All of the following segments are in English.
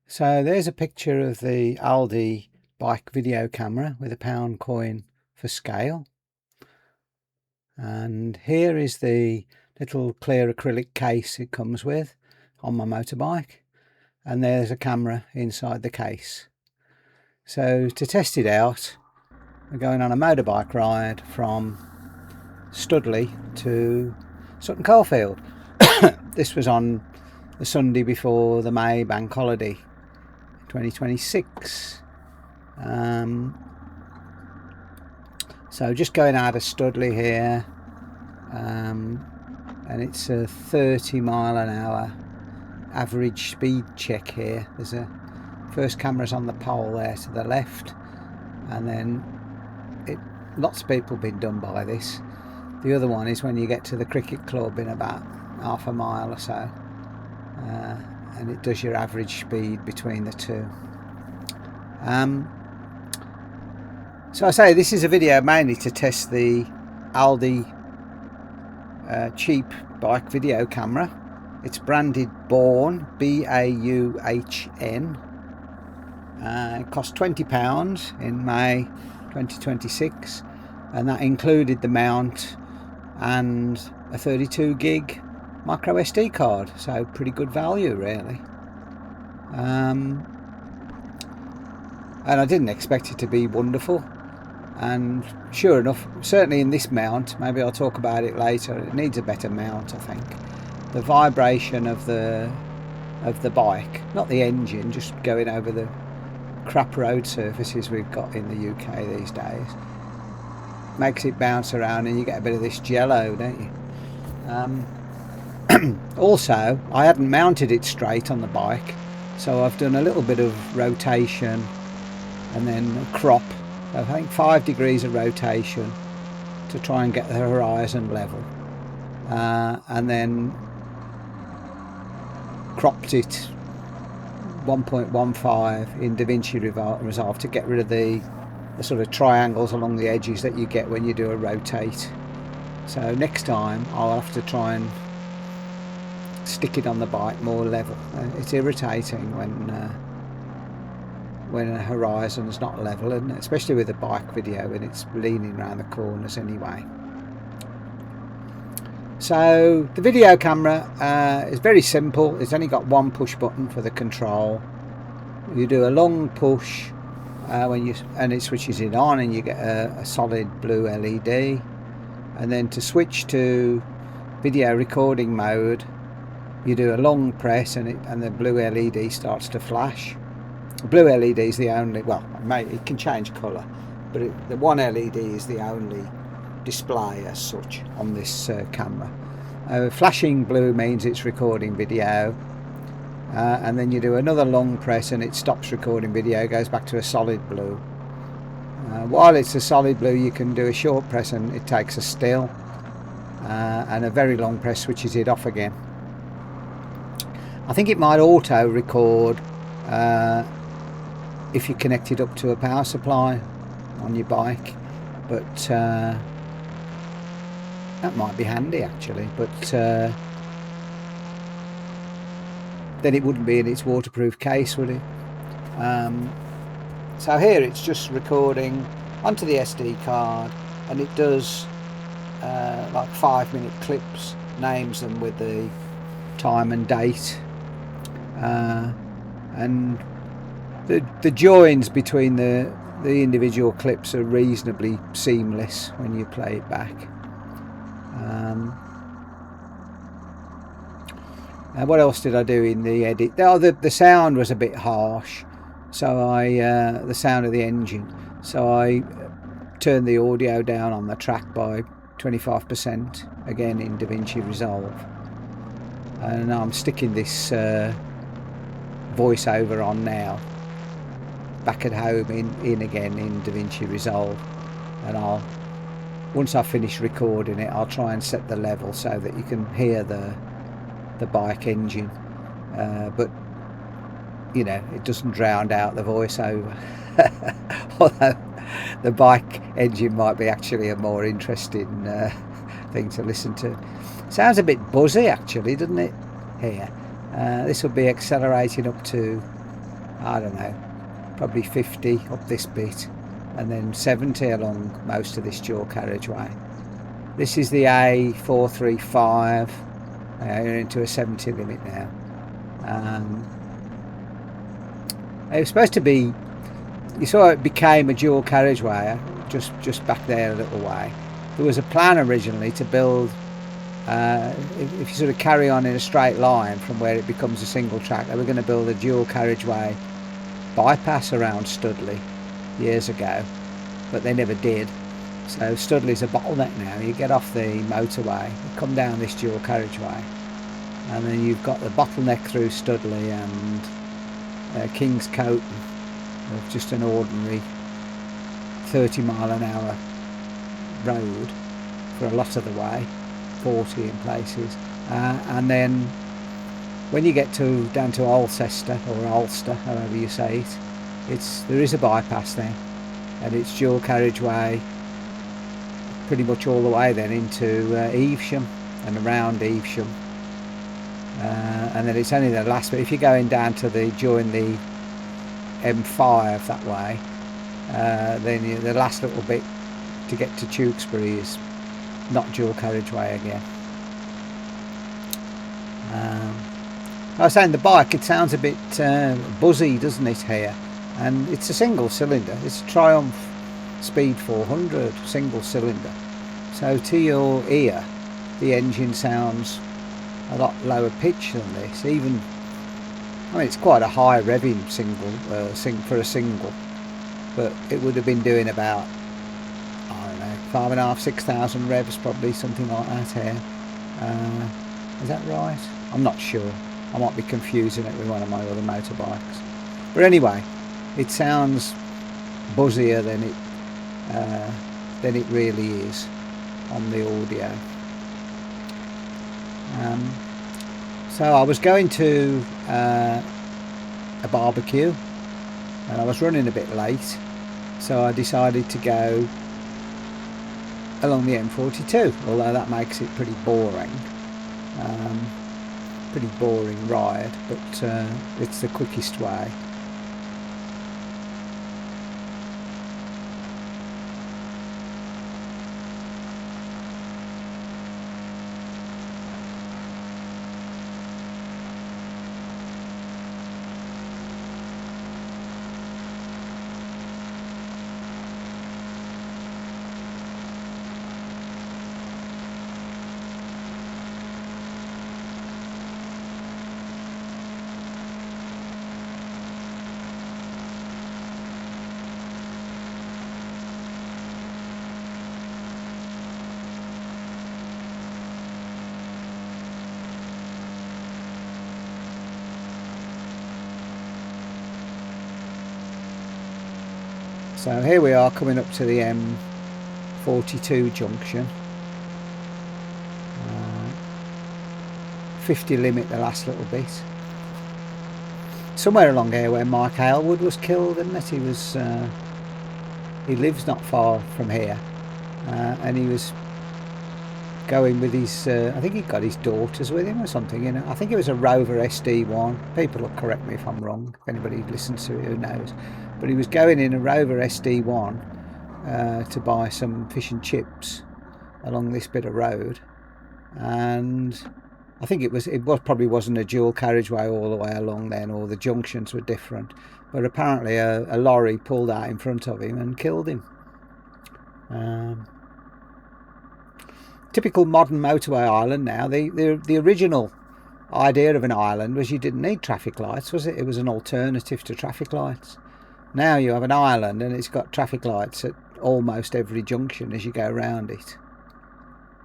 So there's a picture of the Aldi Bike Video Camera with a £1 coin for scale. And here is the little clear acrylic case it comes with on my motorbike. And there's a camera inside the case. So to test it out, we're going on a motorbike ride from Studley to Sutton Coldfield. This was on the Sunday before the May bank holiday 2026. So just going out of Studley here, and it's a 30-mile-an-hour average speed check here. There's a first camera's on the pole there to the left, and then lots of people have been done by this. The other one is when you get to the cricket club in about half a mile or so, and it does your average speed between the two. So I say this is a video mainly to test the Aldi cheap bike video camera. It's branded Bauhn, B-A-U-H-N. It cost £20 in May 2026, and that included the mount and a 32 gig micro SD card, so pretty good value really. And I didn't expect it to be wonderful, and sure enough, certainly in this mount, maybe I'll talk about it later, it needs a better mount. I think the vibration of the bike, not the engine, just going over the crap road surfaces we've got in the UK these days, makes it bounce around, and you get a bit of this jello, don't you? Also, I hadn't mounted it straight on the bike, so I've done a little bit of rotation and then a crop. I think 5 degrees of rotation to try and get the horizon level, and then cropped it 1.15 in DaVinci Resolve to get rid of the sort of triangles along the edges that you get when you do a rotate. So next time I'll have to try and stick it on the bike more level. It's irritating when a horizon's not level, isn't it? Especially with a bike video when it's leaning around the corners anyway. So the video camera is very simple. It's only got one push button for the control. You do a long push and it switches it on, and you get a solid blue LED. And then to switch to video recording mode, you do a long press, and the blue LED starts to flash. The blue LED is the only, well, it can change colour, but the one LED is the only display as such on this camera. Flashing blue means it's recording video, and then you do another long press and it stops recording video, goes back to a solid blue. While it's a solid blue, you can do a short press and it takes a still, and a very long press switches it off again. I think it might auto record if you connect it up to a power supply on your bike, but that might be handy actually, but then it wouldn't be in its waterproof case, would it? So here it's just recording onto the SD card, and it does like 5-minute clips, names them with the time and date, and the joins between the individual clips are reasonably seamless when you play it back. And what else did I do in the edit? Oh, the sound was a bit harsh, so the sound of the engine, so I turned the audio down on the track by 25%, again in DaVinci Resolve, and I'm sticking this voiceover on now, back at home in again in DaVinci Resolve, and once I finish recording it, I'll try and set the level so that you can hear the bike engine, but you know, it doesn't drown out the voiceover. Although the bike engine might be actually a more interesting thing to listen to. Sounds a bit buzzy actually, doesn't it? Here, this will be accelerating up to I don't know, probably 50 up this bit, and then 70 along most of this dual carriageway. This is the A435. You're into a 70 limit now. It was supposed to be, you saw it became a dual carriageway just back there a little way. There was a plan originally to build, if you sort of carry on in a straight line from where it becomes a single track, they were going to build a dual carriageway bypass around Studley years ago, but they never did. So Studley's a bottleneck now. You get off the motorway, you come down this dual carriageway, and then you've got the bottleneck through Studley and Kingscote of just an ordinary 30-mile-an-hour road for a lot of the way, 40 in places, and then when you get down to Alcester or Ulster, however you say it, there is a bypass then, and it's dual carriageway pretty much all the way then into Evesham and around Evesham, and then it's only the last bit. If you're going down to join the M5 that way, then the last little bit to get to Tewkesbury is not dual carriageway again. I was saying the bike, it sounds a bit buzzy, doesn't it, here? And it's a single cylinder. It's a Triumph Speed 400 single cylinder. So to your ear, the engine sounds a lot lower pitch than this. Even, I mean, it's quite a high revving for a single, but it would have been doing about, I don't know, 5,500, 6,000 revs, probably, something like that here. Is that right? I'm not sure. I might be confusing it with one of my other motorbikes. But anyway, it sounds buzzier than it really is on the audio. So I was going to a barbecue, and I was running a bit late, so I decided to go along the M42, although that makes it pretty boring. Pretty boring ride, but it's the quickest way. So here we are coming up to the M42 junction. 50 limit the last little bit. Somewhere along here where Mike Aylward was killed, isn't it? He lives not far from here, and he was going with his, I think he got his daughters with him or something, you know. I think it was a Rover SD1. People will correct me if I'm wrong. If anybody listens to it, who knows. But he was going in a Rover SD1 to buy some fish and chips along this bit of road, and I think it probably wasn't a dual carriageway all the way along then, or the junctions were different. But apparently a lorry pulled out in front of him and killed him. Typical modern motorway island now. The original idea of an island was you didn't need traffic lights, was it? It was an alternative to traffic lights. Now you have an island and it's got traffic lights at almost every junction as you go around it.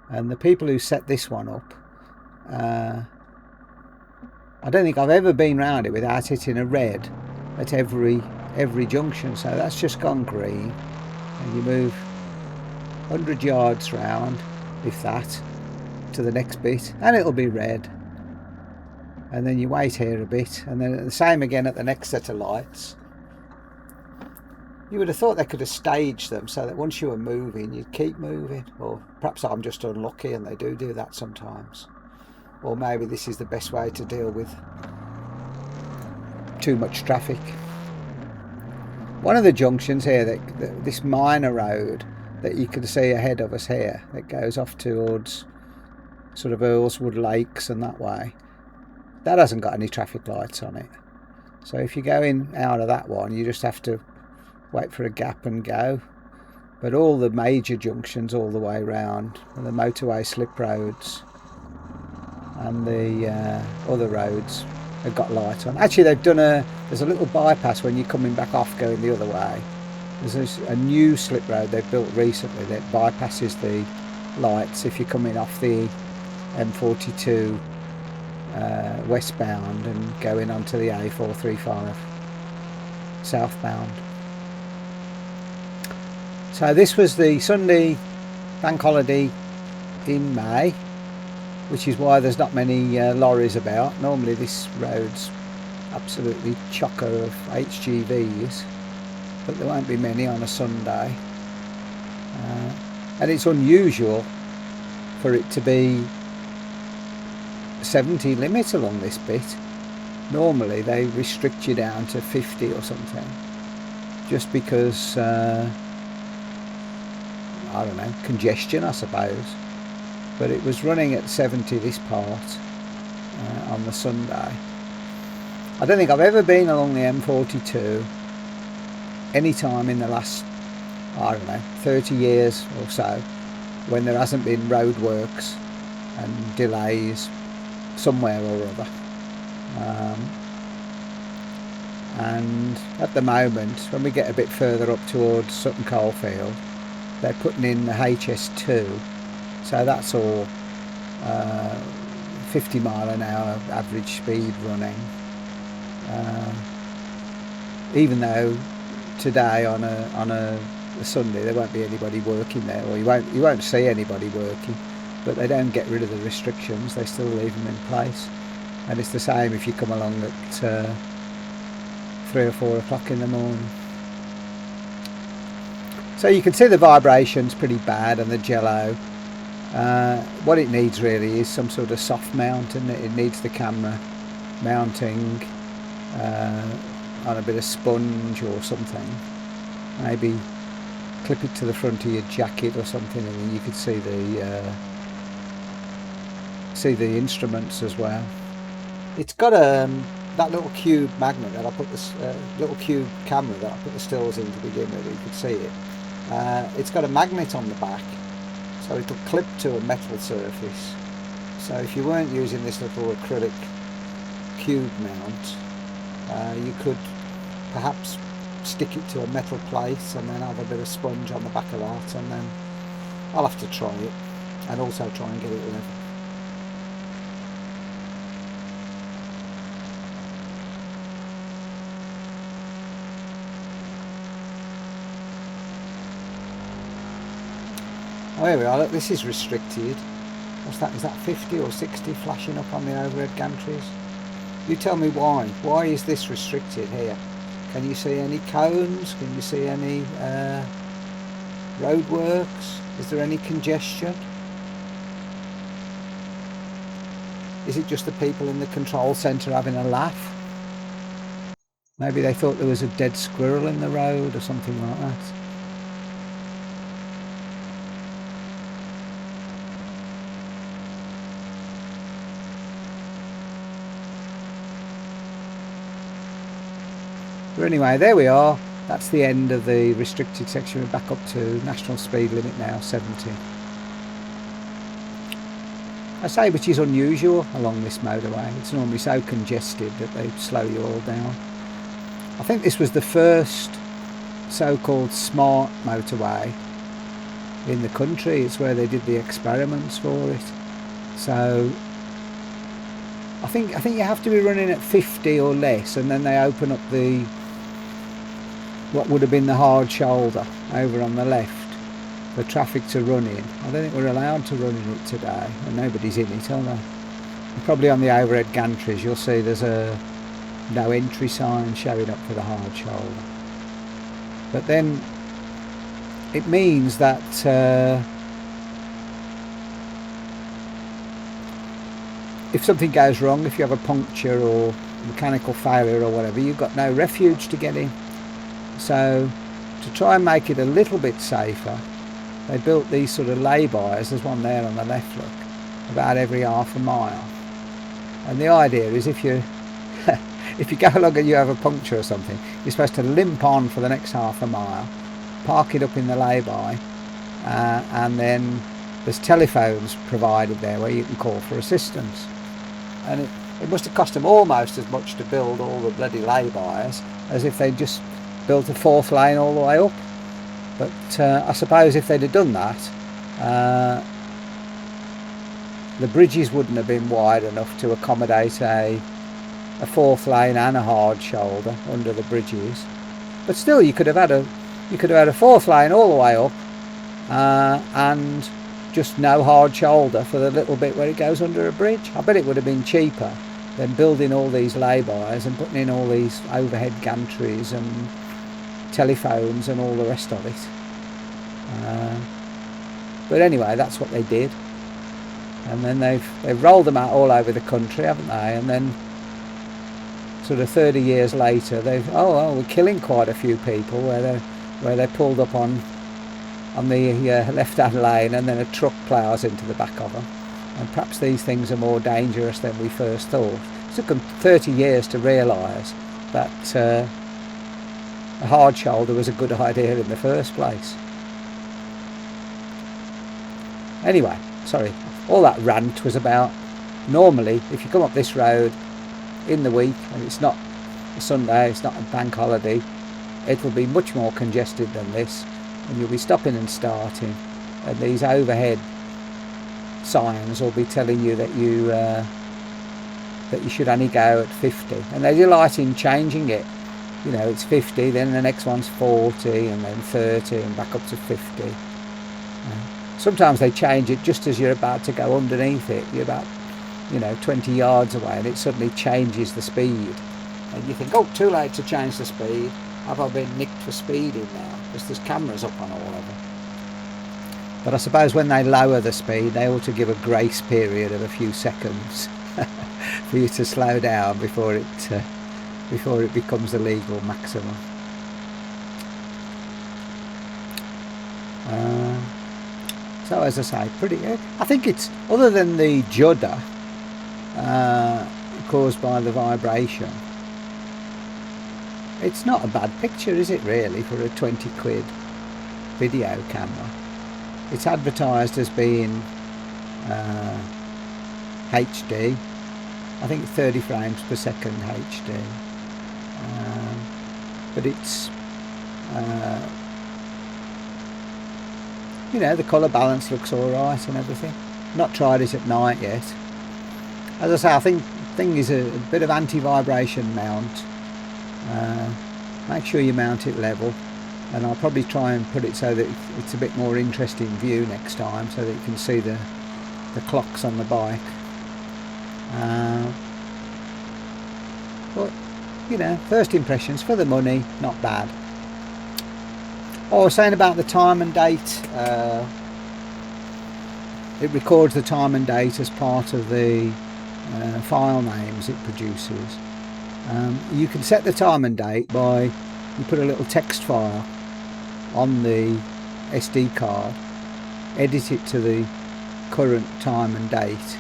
And the people who set this one up, I don't think I've ever been round it without hitting a red at every junction. So that's just gone green, and you move 100 yards round, if that, to the next bit, and it'll be red. And then you wait here a bit, and then the same again at the next set of lights. You would have thought they could have staged them so that once you were moving, you'd keep moving. Or perhaps I'm just unlucky and they do that sometimes. Or maybe this is the best way to deal with too much traffic. One of the junctions here, this minor road that you can see ahead of us here, that goes off towards sort of Earlswood Lakes and that way, that hasn't got any traffic lights on it. So if you're going out of that one, you just have to wait for a gap and go. But all the major junctions all the way round, the motorway slip roads and the other roads have got lights on. Actually, there's a little bypass when you're coming back off going the other way. There's a new slip road they've built recently that bypasses the lights if you're coming off the M42 westbound and going onto the A435 southbound. So this was the Sunday bank holiday in May, which is why there's not many lorries about. Normally this road's absolutely chocker of HGVs, but there won't be many on a Sunday. And it's unusual for it to be 70 limit along this bit. Normally they restrict you down to 50 or something, just because I don't know, congestion I suppose. But it was running at 70 this part on the Sunday. I don't think I've ever been along the M42 any time in the last, I don't know, 30 years or so when there hasn't been roadworks and delays somewhere or other. And at the moment, when we get a bit further up towards Sutton Coldfield, they're putting in the HS2, so that's all 50 mile an hour average speed running. Even though today on a Sunday there won't be anybody working there, or you won't see anybody working, but they don't get rid of the restrictions, they still leave them in place. And it's the same if you come along at 3 or 4 o'clock in the morning. So you can see the vibrations pretty bad and the jello. What it needs really is some sort of soft mount, and it needs the camera mounting on a bit of sponge or something. Maybe clip it to the front of your jacket or something, and then you could see the instruments as well. It's got that little cube magnet that I put this little cube camera that I put the stills in to begin with. You could see it. It's got a magnet on the back, so it'll clip to a metal surface. So if you weren't using this little acrylic cube mount, you could perhaps stick it to a metal plate and then have a bit of sponge on the back of that, and then I'll have to try it and also try and get it level. Oh, here we are, look, this is restricted. What's that? Is that 50 or 60 flashing up on the overhead gantries? You tell me why. Why is this restricted here? Can you see any cones? Can you see any roadworks? Is there any congestion? Is it just the people in the control centre having a laugh? Maybe they thought there was a dead squirrel in the road or something like that. But anyway, there we are. That's the end of the restricted section. We're back up to national speed limit now, 70. I say, which is unusual along this motorway. It's normally so congested that they slow you all down. I think this was the first so-called smart motorway in the country. It's where they did the experiments for it. So I think you have to be running at 50 or less, and then they open up the what would have been the hard shoulder over on the left for traffic to run in. I don't think we're allowed to run in it today, and nobody's in it, are they? And probably on the overhead gantries you'll see there's a no entry sign showing up for the hard shoulder. But then it means that if something goes wrong, if you have a puncture or mechanical failure or whatever, you've got no refuge to get in. So to try and make it a little bit safer, they built these sort of lay-bys. There's one there on the left, look, about every half a mile. And the idea is if you if you go along and you have a puncture or something, you're supposed to limp on for the next half a mile, park it up in the lay-by, and then there's telephones provided there where you can call for assistance. And it must have cost them almost as much to build all the bloody lay-bys as if they'd just built a 4th lane all the way up. But I suppose if they'd have done that, the bridges wouldn't have been wide enough to accommodate a 4th lane and a hard shoulder under the bridges. But still, you could have had a 4th lane all the way up, and just no hard shoulder for the little bit where it goes under a bridge. I bet it would have been cheaper than building all these lay-bys and putting in all these overhead gantries and telephones and all the rest of it. But anyway, that's what they did. And then they've rolled them out all over the country, haven't they? And then sort of 30 years later, we're killing quite a few people where they pulled up on the left-hand lane, and then a truck ploughs into the back of them. And perhaps these things are more dangerous than we first thought. It took them 30 years to realise that a hard shoulder was a good idea in the first place. Anyway, sorry, all that rant was about, normally if you come up this road in the week and it's not a Sunday, it's not a bank holiday, it will be much more congested than this, and you'll be stopping and starting, and these overhead signs will be telling you that you should only go at 50, and they delight in changing it. You know, it's 50, then the next one's 40, and then 30, and back up to 50. Sometimes they change it just as you're about to go underneath it. You're about 20 yards away, and it suddenly changes the speed, and you think, oh, too late to change the speed. Have I been nicked for speeding now? Because there's cameras up on all of them. But I suppose when they lower the speed, they ought to give a grace period of a few seconds for you to slow down before it becomes the legal maximum. So as I say, I think it's, other than the judder caused by the vibration, it's not a bad picture, is it really, for a 20 quid video camera? It's advertised as being HD. I think 30 frames per second HD. But it's the colour balance looks alright and everything. Not tried it at night yet. As I say, I think the thing is a bit of anti-vibration mount. Make sure you mount it level, and I'll probably try and put it so that it's a bit more interesting view next time, so that you can see the clocks on the bike. But first impressions, for the money, not bad. I was saying about the time and date. It records the time and date as part of the file names it produces. You can set the time and date by, you put a little text file on the SD card, edit it to the current time and date,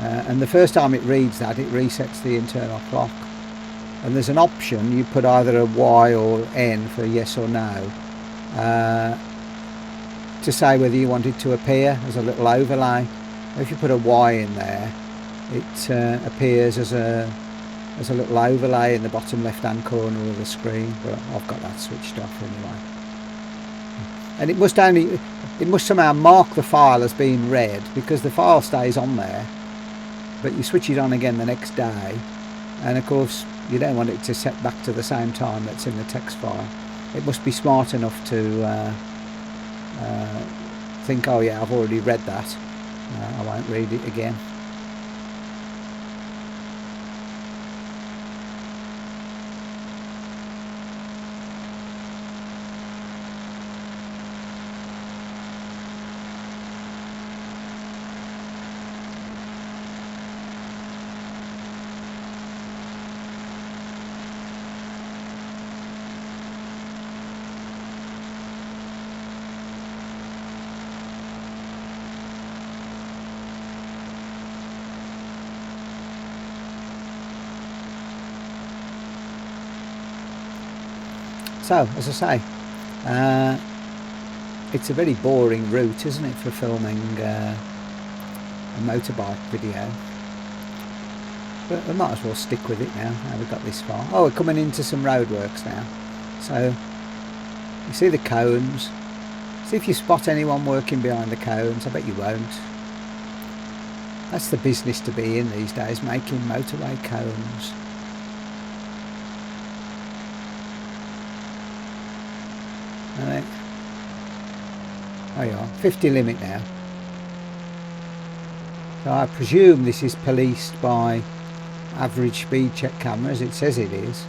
and the first time it reads that, it resets the internal clock. And there's an option, you put either a Y or N for yes or no, to say whether you want it to appear as a little overlay. If you put a Y in there, it appears as a little overlay in the bottom left hand corner of the screen, but I've got that switched off anyway. And it must somehow mark the file as being read, because the file stays on there, but you switch it on again the next day, and of course you don't want it to set back to the same time that's in the text file. It must be smart enough to think, oh yeah, I've already read that, I won't read it again. So, as I say, it's a very boring route, isn't it, for filming a motorbike video. But we might as well stick with it now we've got this far. Oh, we're coming into some roadworks now. So, you see the cones. See if you spot anyone working behind the cones. I bet you won't. That's the business to be in these days, making motorway cones. Right. There you are, 50 limit now. So I presume this is policed by average speed check cameras. It says it is.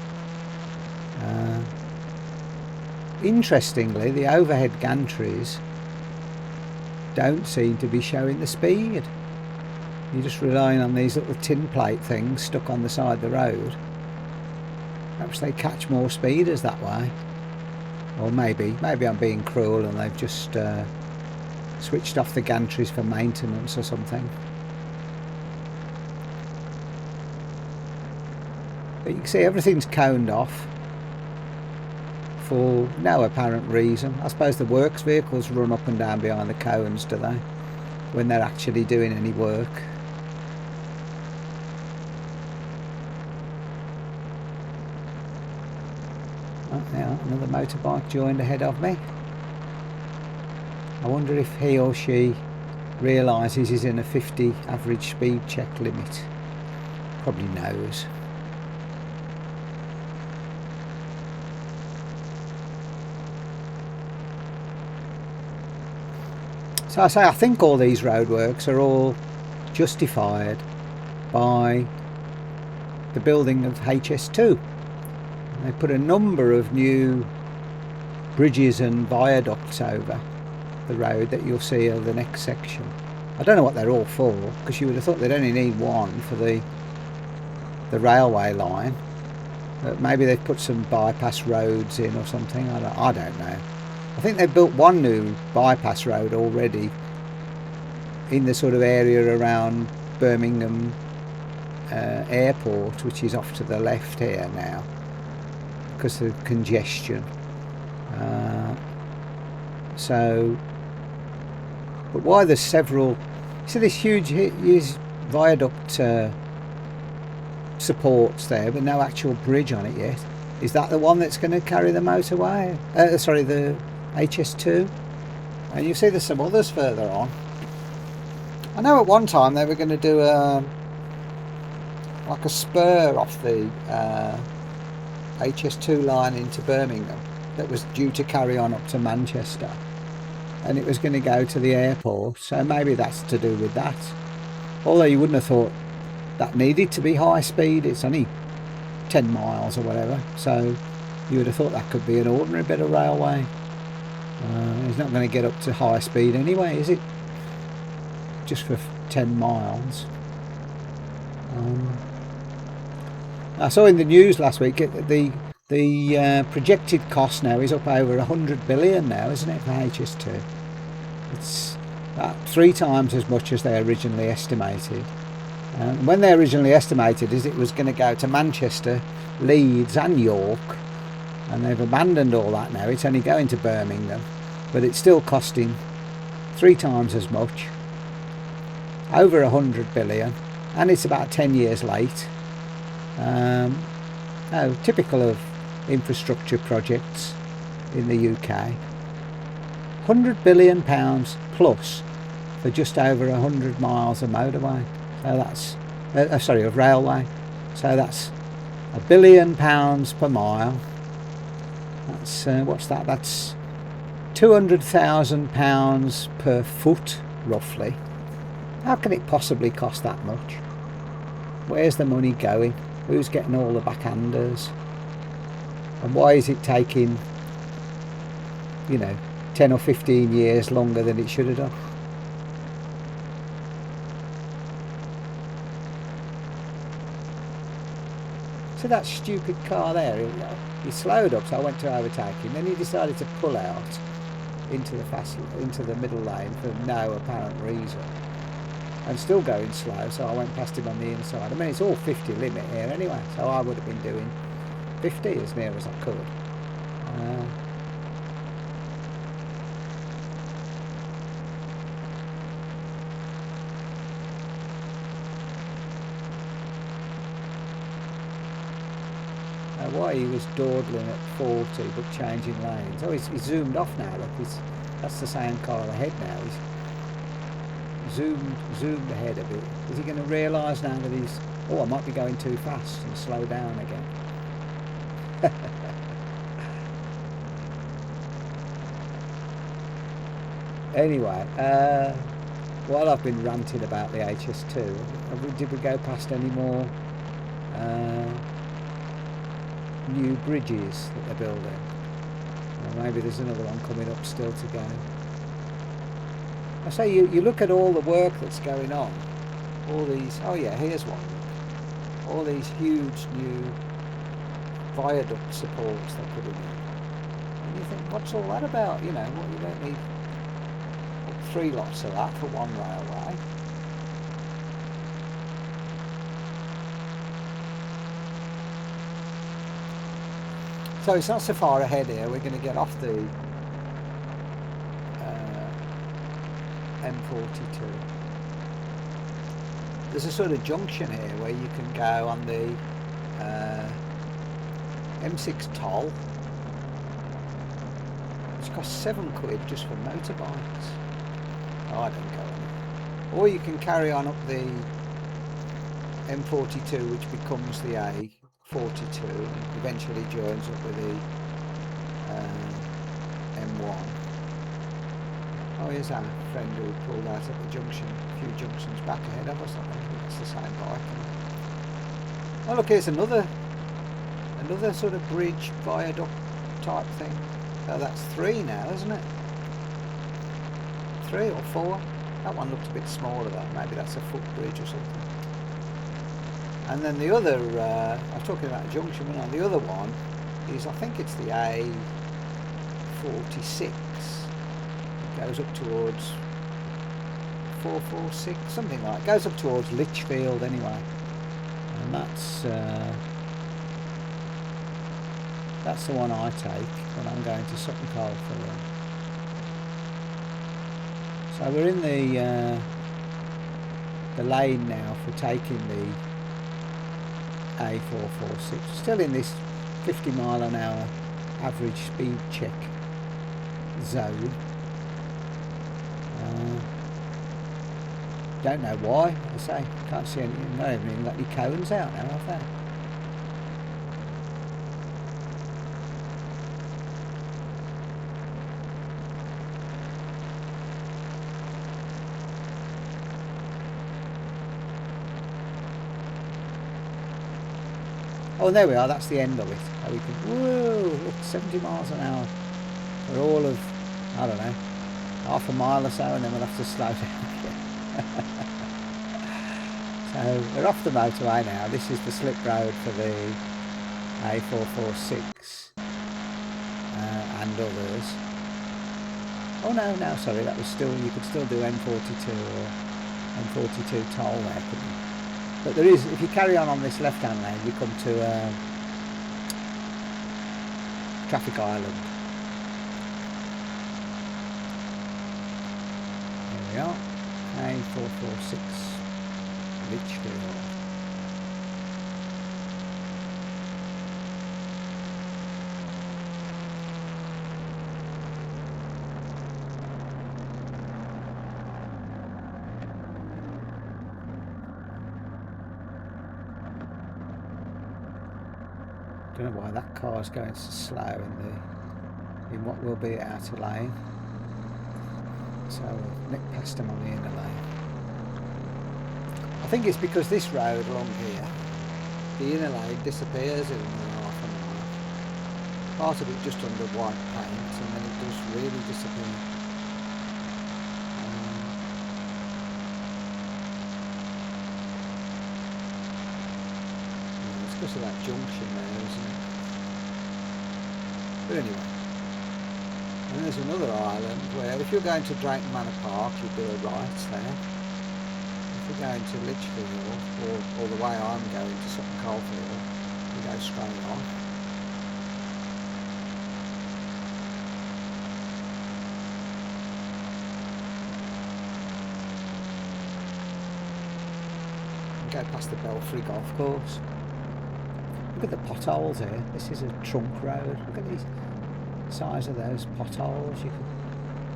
Interestingly, the overhead gantries don't seem to be showing the speed. You're just relying on these little tin plate things stuck on the side of the road. Perhaps they catch more speeders that way. Or maybe I'm being cruel and they've just switched off the gantries for maintenance or something. But you can see everything's coned off for no apparent reason. I suppose the works vehicles run up and down behind the cones, do they? When they're actually doing any work. Oh, yeah, another motorbike joined ahead of me. I wonder if he or she realises he's in a 50 average speed check limit. Probably knows. So I think all these roadworks are all justified by the building of HS2. They put a number of new bridges and viaducts over the road that you'll see over the next section. I don't know what they're all for, because you would have thought they'd only need one for the railway line. But maybe they've put some bypass roads in or something. I don't know. I think they've built one new bypass road already in the sort of area around Birmingham airport, which is off to the left here now because of congestion. But why there's several, see this huge viaduct supports there but no actual bridge on it yet. Is that the one that's going to carry the motorway? Sorry, the HS2? And you see there's some others further on. I know at one time they were going to do like a spur off the HS2 line into Birmingham that was due to carry on up to Manchester, and it was going to go to the airport, so maybe that's to do with that. Although you wouldn't have thought that needed to be high speed. It's only 10 miles or whatever, so you would have thought that could be an ordinary bit of railway. It's not going to get up to high speed anyway, is it? Just for 10 miles. I saw in the news last week the projected cost now is up over 100 billion now, isn't it, for HS2? It's about 3 times as much as they originally estimated. When they originally estimated it was going to go to Manchester, Leeds and York, and they've abandoned all that now. It's only going to Birmingham, but it's still costing 3 times as much, over 100 billion, and it's about 10 years late. Typical of infrastructure projects in the UK. £100 billion plus for just over 100 miles of motorway. So that's of railway. So that's £1 billion per mile. That's what's that? That's £200,000 per foot, roughly. How can it possibly cost that much? Where's the money going? Who's getting all the backhanders? And why is it taking, 10 or 15 years longer than it should have done? So that stupid car there, he slowed up, so I went to overtake him. Then he decided to pull out into the middle lane for no apparent reason, and still going slow, so I went past him on the inside. I mean, it's all 50 limit here anyway, so I would have been doing 50 as near as I could. Why he was dawdling at 40 but changing lanes. Oh, he's zoomed off now. Look, that's the same car ahead now. He's zoomed ahead a bit. Is he going to realise now that he's... Oh, I might be going too fast and slow down again. Anyway, while I've been ranting about the HS2, did we go past any more new bridges that they're building? Or maybe there's another one coming up still to go. I say you look at all the work that's going on, all these, oh yeah, here's one, all these huge new viaduct supports they're putting in, and you think, what's all that about? You know, what, you don't need 3 lots of that for one railway. So it's not so far ahead here. We're going to get off the M42. There's a sort of junction here where you can go on the M6 toll. It's cost £7 just for motorbikes. Oh, I don't go on it. Or you can carry on up the M42, which becomes the A42 and eventually joins up with the M1. Oh, here's our friend who pulled out at the junction, a few junctions back ahead of us. I think it's the same bike. Oh look, here's another sort of bridge viaduct type thing. Oh, that's 3 now, isn't it? 3 or 4. That one looked a bit smaller though. Maybe that's a footbridge or something. And then the other, I was talking about a junction, but the other one is, I think it's the A46. It goes up towards 446, something like that. It goes up towards Lichfield anyway. And that's the one I take when I'm going to Sutton Coldfield. So we're in the lane now for taking the A446, still in this 50-mile-an-hour average speed check zone. Don't know why, I say, can't see anything. They haven't even got any cones out now, have they? Oh, there we are, that's the end of it. So we can, whoa, look, 70 miles an hour for all of, I don't know, half a mile or so, and then we'll have to slow down again. So we're off the motorway now. This is the slip road for the A446 and others. Oh no, sorry, that was still, you could still do M42 or M42 toll there, couldn't you? But there is, if you carry on this left-hand lane, you come to Traffic Island. Here we are, A446, Lichfield. I don't know why that car's going so slow in what will be outer lane. So we'll nick past them on the inner lane. I think it's because this road along here, the inner lane disappears in half an hour. Part of it just under white paint, and then it does really disappear. It's because of that junction there, isn't it? But anyway, and there's another island where if you're going to Drayton Manor Park, you do a right there. If you're going to Lichfield, or the way I'm going to Sutton Coldfield, you go straight on. Go past the Belfry Golf Course. Look at the potholes here. This is a trunk road. Look at these size of those potholes. You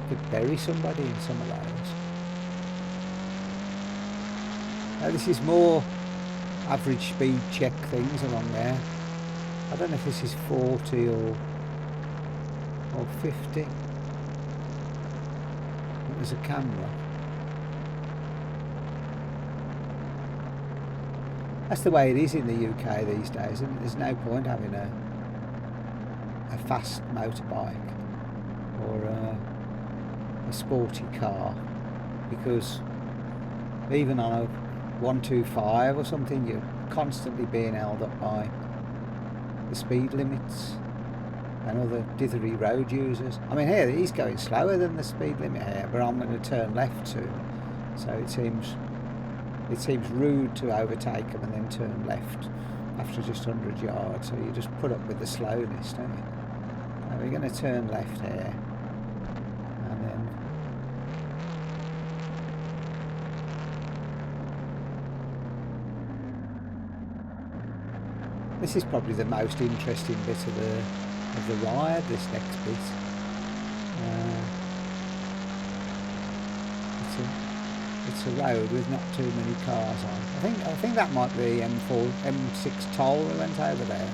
could bury somebody in some of those. Now this is more average speed check things along there. I don't know if this is 40 or 50. There's a camera. That's the way it is in the UK these days, and there's no point having a fast motorbike or a sporty car, because even on a 125 or something, you're constantly being held up by the speed limits and other dithery road users. I mean, here he's going slower than the speed limit here, but I'm going to turn left soon, so it seems rude to overtake him and then turn left after just 100 yards. So you just put up with the slowness, don't you? Now we're going to turn left here, and then this is probably the most interesting bit of the ride, this next bit. It's a road with not too many cars on. I think that might be M6 toll. We went over there.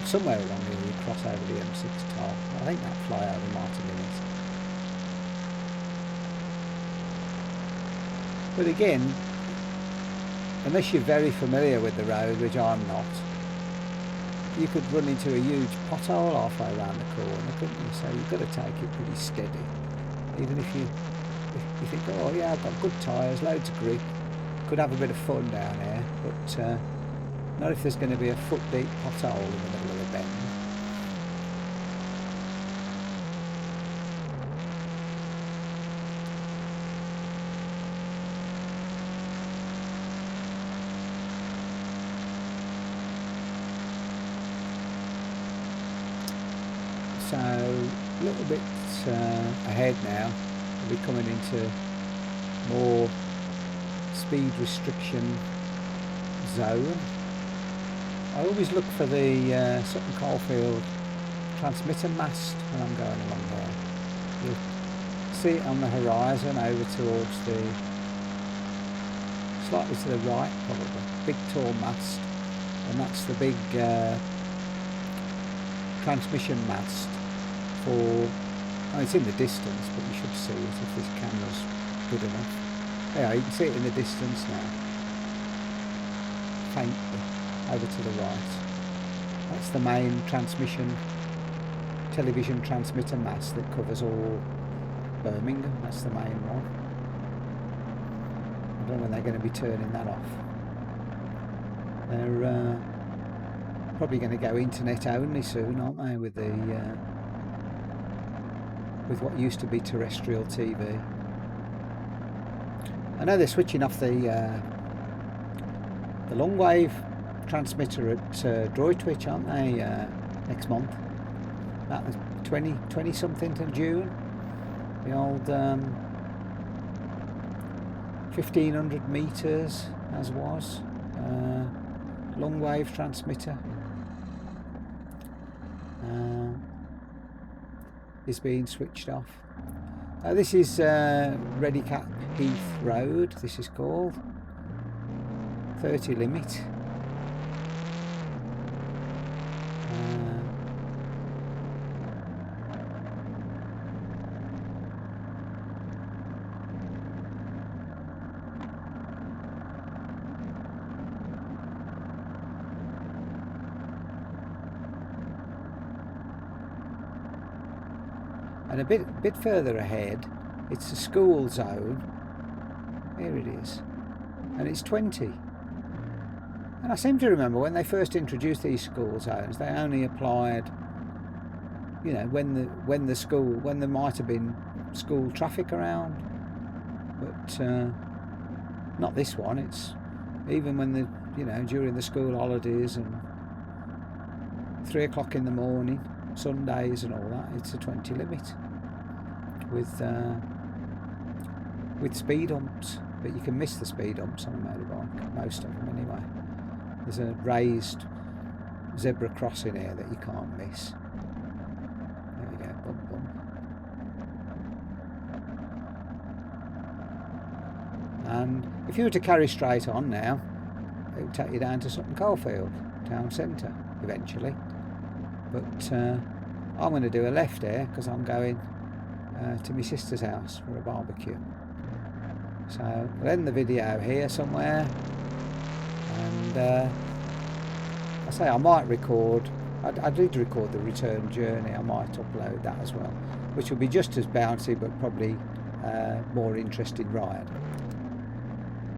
Somewhere along here you cross over the M6 toll. I think that flyover might have been it. But again, unless you're very familiar with the road, which I'm not, you could run into a huge pothole halfway around the corner, couldn't you? So you've got to take it pretty steady. Even if you think, oh yeah, I've got good tyres, loads of grip, could have a bit of fun down here, but not if there's going to be a foot deep pothole in the middle of the bend. So a little bit ahead now, we'll be coming into more speed restriction zone. I always look for the Sutton Coldfield transmitter mast when I'm going along there. You'll see it on the horizon over towards slightly to the right probably, big tall mast, and that's the big transmission mast for, it's in the distance, but you should see it if this camera's good enough. Yeah, you can see it in the distance now, faintly over to the right. That's the main television transmitter mast that covers all Birmingham. That's the main one. I don't know when they're going to be turning that off. They're probably going to go internet only soon, aren't they, with what used to be terrestrial TV. I know they're switching off the long wave transmitter at Droitwich, aren't they, next month? That was 20 something till June. The old 1500 meters as was long wave transmitter is being switched off. This is Reddycap Heath Road, this is called 30 limit. And a bit further ahead, it's a school zone. Here it is, and it's 20. And I seem to remember when they first introduced these school zones, they only applied, you know, when there might have been school traffic around, but not this one. It's even when during the school holidays and 3 o'clock in the morning, Sundays and all that, it's a 20 limit with speed humps. but you can miss the speed humps on a motorbike, most of them anyway. There's a raised zebra crossing here that you can't miss. There we go, bump bump. And if you were to carry straight on now, it would take you down to Sutton Coldfield town centre eventually, but I'm going to do a left here because I'm going to my sister's house for a barbecue. So I'll end the video here somewhere, and I say I might record, I did record the return journey, I might upload that as well, which will be just as bouncy but probably more interesting ride.